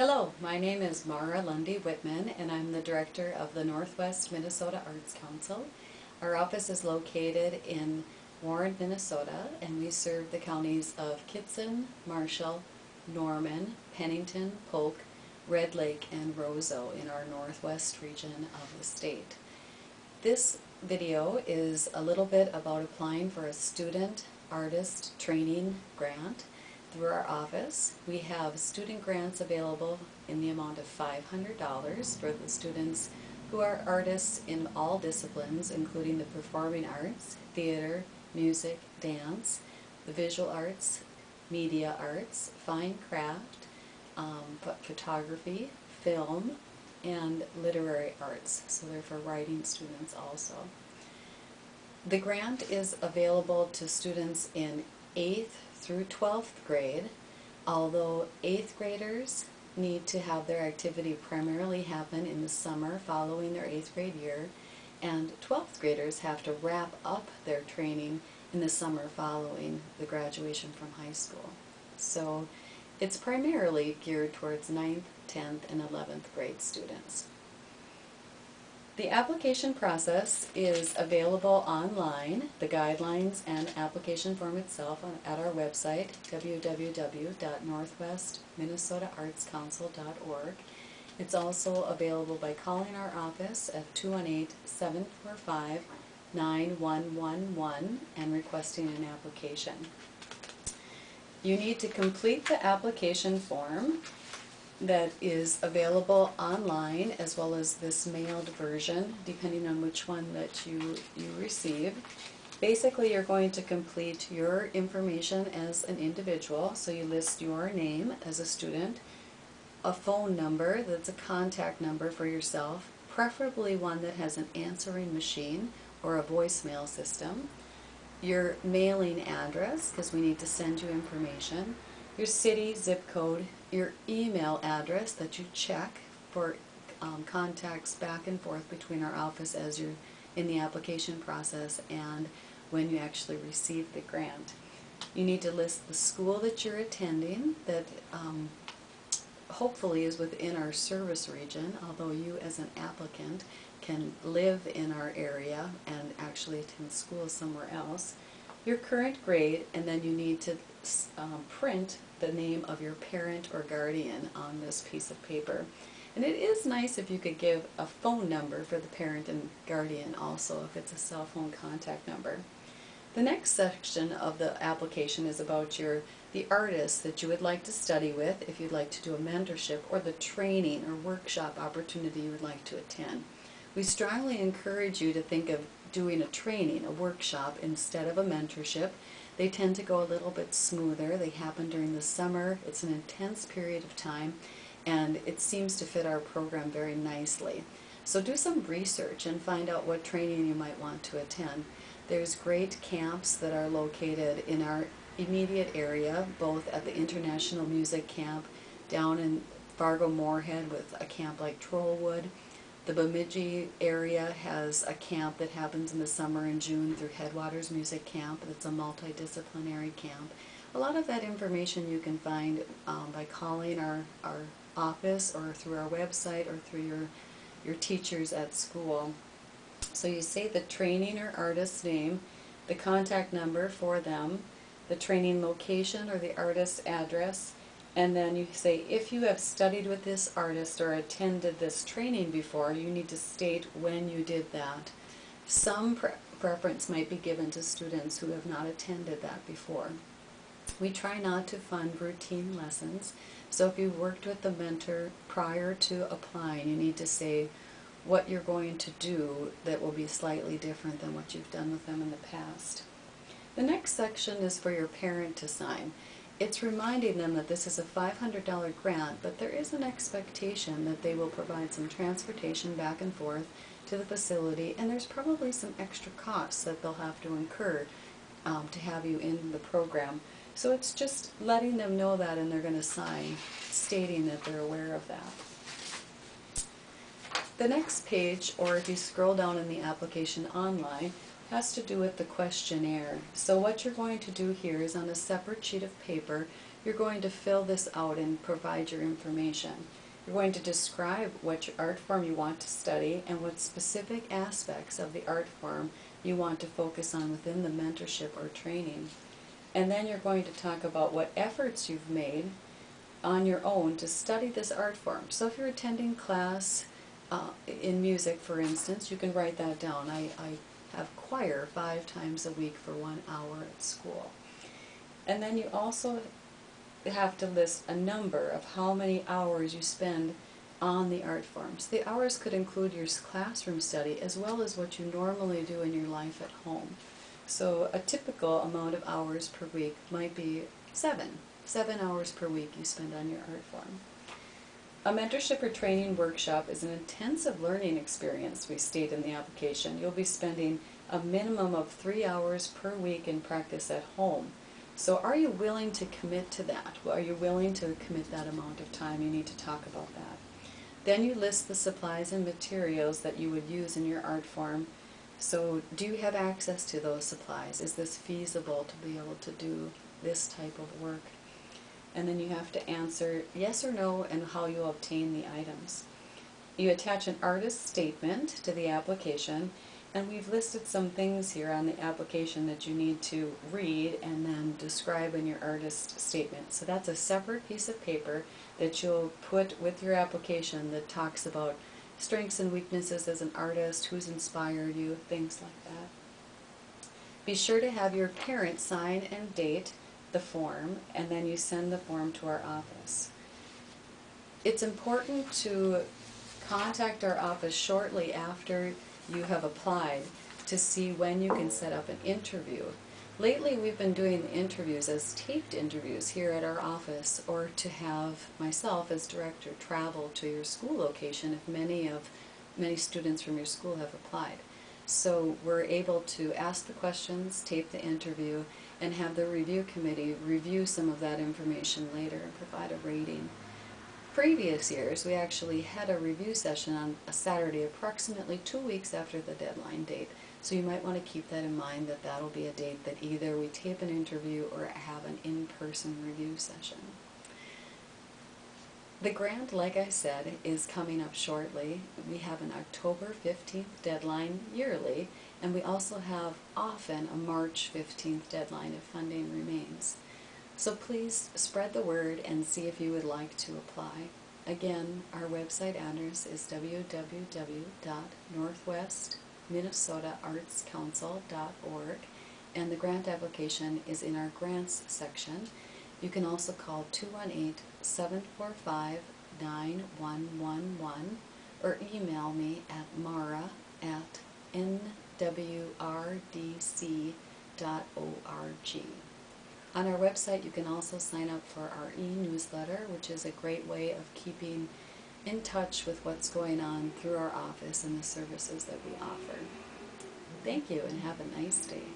Hello, my name is Mara Lundy Whitman, and I'm the director of the Northwest Minnesota Arts Council. Our office is located in Warren, Minnesota, and we serve the counties of Kittson, Marshall, Norman, Pennington, Polk, Red Lake, and Roseau in our northwest region of the state. This video is a little bit about applying for a student artist training grant through our office. We have student grants available in the amount of $500 for the students who are artists in all disciplines, including the performing arts, theater, music, dance, the visual arts, media arts, fine craft, photography, film, and literary arts. So they're for writing students also. The grant is available to students in 8th through 12th grade, although 8th graders need to have their activity primarily happen in the summer following their 8th grade year, and 12th graders have to wrap up their training in the summer following the graduation from high school. So it's primarily geared towards 9th, 10th, and 11th grade students. The application process is available online, the guidelines and application form itself at our website, www.northwestminnesotaartscouncil.org. It's also available by calling our office at 218-745-9111 and requesting an application. You need to complete the application form that is available online, as well as this mailed version, depending on which one that you receive. Basically, you're going to complete your information as an individual, so you list your name as a student, a phone number that's a contact number for yourself, preferably one that has an answering machine or a voicemail system, your mailing address, because we need to send you information, your city, zip code, your email address that you check for contacts back and forth between our office as you're in the application process and when you actually receive the grant. You need to list the school that you're attending that hopefully is within our service region, although you as an applicant can live in our area and actually attend school somewhere else. Your current grade, and then you need to print the name of your parent or guardian on this piece of paper. And it is nice if you could give a phone number for the parent and guardian also, if it's a cell phone contact number. The next section of the application is about the artist that you would like to study with, if you'd like to do a mentorship, or the training or workshop opportunity you would like to attend. We strongly encourage you to think of doing a training, a workshop, instead of a mentorship. They tend to go a little bit smoother. They happen during the summer. It's an intense period of time, and it seems to fit our program very nicely. So do some research and find out what training you might want to attend. There's great camps that are located in our immediate area, both at the International Music Camp down in Fargo-Moorhead with a camp like Trollwood. The Bemidji area has a camp that happens in the summer in June through Headwaters Music Camp. It's a multidisciplinary camp. A lot of that information you can find by calling our office or through our website or through your teachers at school. So you say the training or artist's name, the contact number for them, the training location or the artist's address, and then you say, if you have studied with this artist or attended this training before, you need to state when you did that. Some preference might be given to students who have not attended that before. We try not to fund routine lessons, so if you've worked with the mentor prior to applying, you need to say what you're going to do that will be slightly different than what you've done with them in the past. The next section is for your parent to sign. It's reminding them that this is a $500 grant, but there is an expectation that they will provide some transportation back and forth to the facility, and there's probably some extra costs that they'll have to incur to have you in the program. So it's just letting them know that, and they're going to sign stating that they're aware of that. The next page, or if you scroll down in the application online, has to do with the questionnaire. So what you're going to do here is on a separate sheet of paper, you're going to fill this out and provide your information. You're going to describe what your art form you want to study and what specific aspects of the art form you want to focus on within the mentorship or training. And then you're going to talk about what efforts you've made on your own to study this art form. So if you're attending class in music, for instance, you can write that down. I have choir 5 times a week for 1 hour at school. And then you also have to list a number of how many hours you spend on the art forms. The hours could include your classroom study as well as what you normally do in your life at home. So a typical amount of hours per week might be 7 hours per week you spend on your art form. A mentorship or training workshop is an intensive learning experience, we state in the application. You'll be spending a minimum of 3 hours per week in practice at home. So are you willing to commit to that? Are you willing to commit that amount of time? You need to talk about that. Then you list the supplies and materials that you would use in your art form. So do you have access to those supplies? Is this feasible to be able to do this type of work? And then you have to answer yes or no and how you obtain the items. You attach an artist statement to the application, and we've listed some things here on the application that you need to read and then describe in your artist statement. So that's a separate piece of paper that you'll put with your application that talks about strengths and weaknesses as an artist, who's inspired you, things like that. Be sure to have your parents sign and date the form, and then you send the form to our office. It's important to contact our office shortly after you have applied to see when you can set up an interview. Lately we've been doing the interviews as taped interviews here at our office, or to have myself as director travel to your school location if many students from your school have applied. So we're able to ask the questions, tape the interview, and have the review committee review some of that information later and provide a rating. Previous years, we actually had a review session on a Saturday approximately 2 weeks after the deadline date. So you might want to keep that in mind, that that'll be a date that either we tape an interview or have an in-person review session. The grant, like I said, is coming up shortly. We have an October 15th deadline yearly, and we also have often a March 15th deadline if funding remains. So please spread the word and see if you would like to apply. Again, our website address is www.northwestminnesotaartscouncil.org, and the grant application is in our grants section. You can also call 218-745-9111 or email me at mara@nwrdc.org. On our website you can also sign up for our e-newsletter, which is a great way of keeping in touch with what's going on through our office and the services that we offer. Thank you and have a nice day.